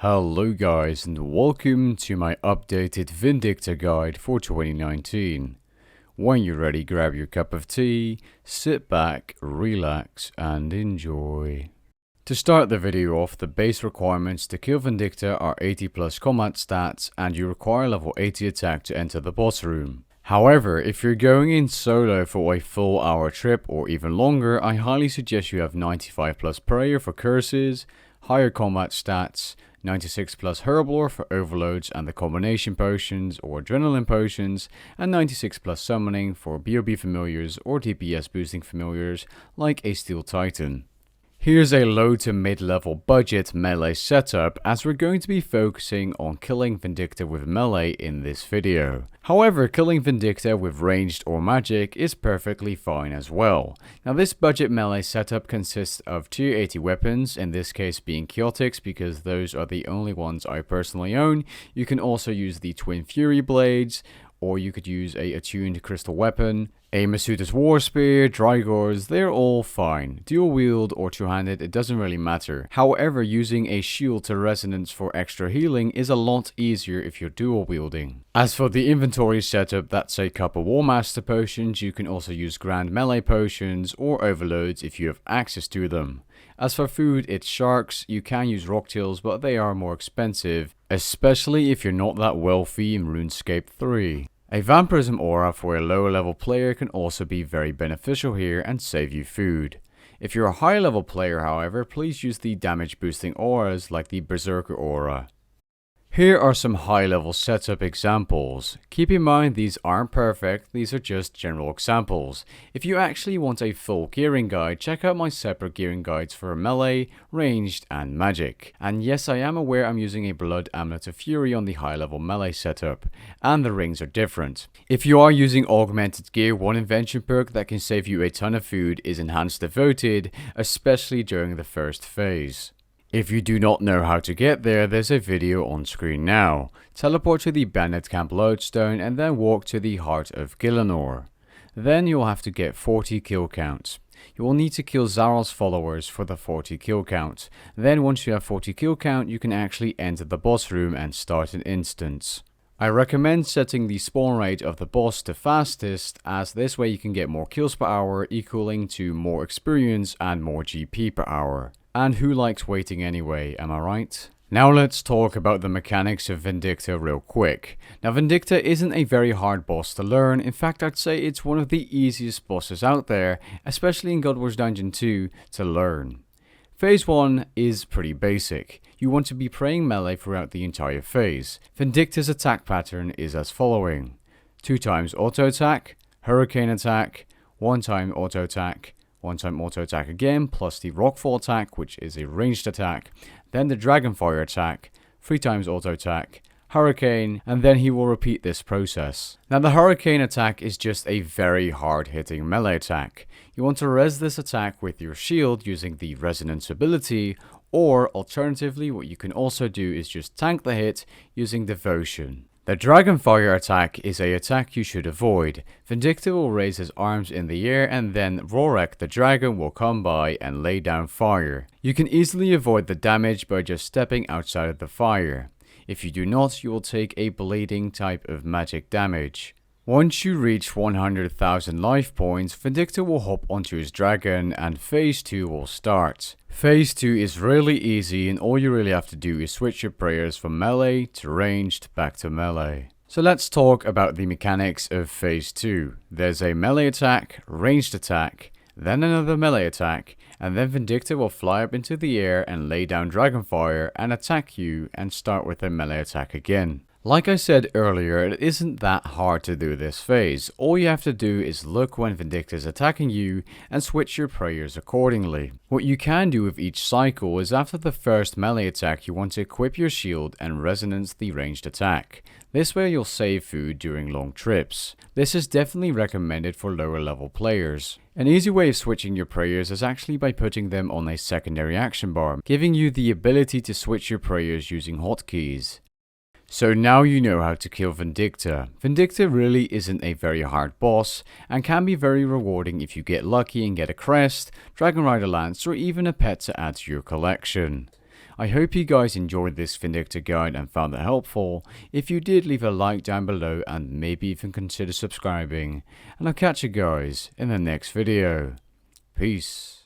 Hello guys and welcome to my updated Vindicta guide for 2019. When you're ready, grab your cup of tea, sit back, relax and enjoy. To start the video off, the base requirements to kill Vindicta are 80 plus combat stats and you require level 80 attack to enter the boss room. However, if you're going in solo for a full hour trip or even longer, I highly suggest you have 95 plus prayer for curses, higher combat stats, 96 plus Herblore for overloads and the combination potions or adrenaline potions, and 96 plus summoning for BOB familiars or DPS boosting familiars like a Steel Titan. Here's a low to mid level budget melee setup, as we're going to be focusing on killing Vindicta with melee in this video. However, killing Vindicta with ranged or magic is perfectly fine as well. Now this budget melee setup consists of tier 80 weapons, in this case being chaotics because those are the only ones I personally own. You can also use the Twin Fury blades, or you could use a attuned crystal weapon, a Masuda's War Spear, Drygors, they're all fine. Dual wield or two-handed, it doesn't really matter. However, using a shield to resonance for extra healing is a lot easier if you're dual wielding. As for the inventory setup, that's a couple War Master potions. You can also use grand melee potions or overloads if you have access to them. As for food, it's sharks. You can use rocktails, but they are more expensive, especially if you're not that wealthy in Runescape 3. A Vampirism aura for a lower level player can also be very beneficial here and save you food. If you're a high level player, however, please use the damage boosting auras like the Berserker aura. Here are some high level setup examples. Keep in mind these aren't perfect, these are just general examples. If you actually want a full gearing guide, check out my separate gearing guides for melee, ranged and magic. And yes, I am aware I'm using a Blood Amulet of Fury on the high level melee setup, and the rings are different. If you are using augmented gear, one invention perk that can save you a ton of food is Enhanced Devoted, especially during the first phase. If you do not know how to get there, there's a video on screen now. Teleport to the Bandit Camp Lodestone and then walk to the Heart of Gielinor. Then you'll have to get 40 kill counts. You will need to kill Zaral's followers for the 40 kill count. Then once you have 40 kill count, you can actually enter the boss room and start an instance. I recommend setting the spawn rate of the boss to fastest, as this way you can get more kills per hour, equaling to more experience and more GP per hour. And who likes waiting anyway, am I right? Now let's talk about the mechanics of Vindicta real quick. Now Vindicta isn't a very hard boss to learn. In fact, I'd say it's one of the easiest bosses out there, especially in God Wars Dungeon 2, to learn. Phase 1 is pretty basic. You want to be praying melee throughout the entire phase. Vindicta's attack pattern is as following: 2 times auto attack, hurricane attack, 1 time auto attack, 1 time auto attack again, plus the rockfall attack, which is a ranged attack, then the dragonfire attack, 3 times auto attack, hurricane, and then he will repeat this process. Now the hurricane attack is just a very hard hitting melee attack. You want to res this attack with your shield using the resonance ability, or alternatively what you can also do is just tank the hit using devotion. The Dragonfire attack is an attack you should avoid. Vindicta will raise his arms in the air and then Rorek the dragon will come by and lay down fire. You can easily avoid the damage by just stepping outside of the fire. If you do not, you will take a bleeding type of magic damage. Once you reach 100,000 life points, Vindicta will hop onto his dragon and phase 2 will start. Phase 2 is really easy and all you really have to do is switch your prayers from melee to ranged back to melee. So let's talk about the mechanics of phase 2. There's a melee attack, ranged attack, then another melee attack, and then Vindicta will fly up into the air and lay down Dragonfire and attack you and start with a melee attack again. Like I said earlier, it isn't that hard to do this phase. All you have to do is look when Vindicta is attacking you and switch your prayers accordingly. What you can do with each cycle is after the first melee attack you want to equip your shield and resonance the ranged attack. This way you'll save food during long trips. This is definitely recommended for lower level players. An easy way of switching your prayers is actually by putting them on a secondary action bar, giving you the ability to switch your prayers using hotkeys. So now you know how to kill Vindicta. Vindicta really isn't a very hard boss and can be very rewarding if you get lucky and get a crest, Dragon Rider Lance, or even a pet to add to your collection. I hope you guys enjoyed this Vindicta guide and found it helpful. If you did, leave a like down below and maybe even consider subscribing. And I'll catch you guys in the next video. Peace.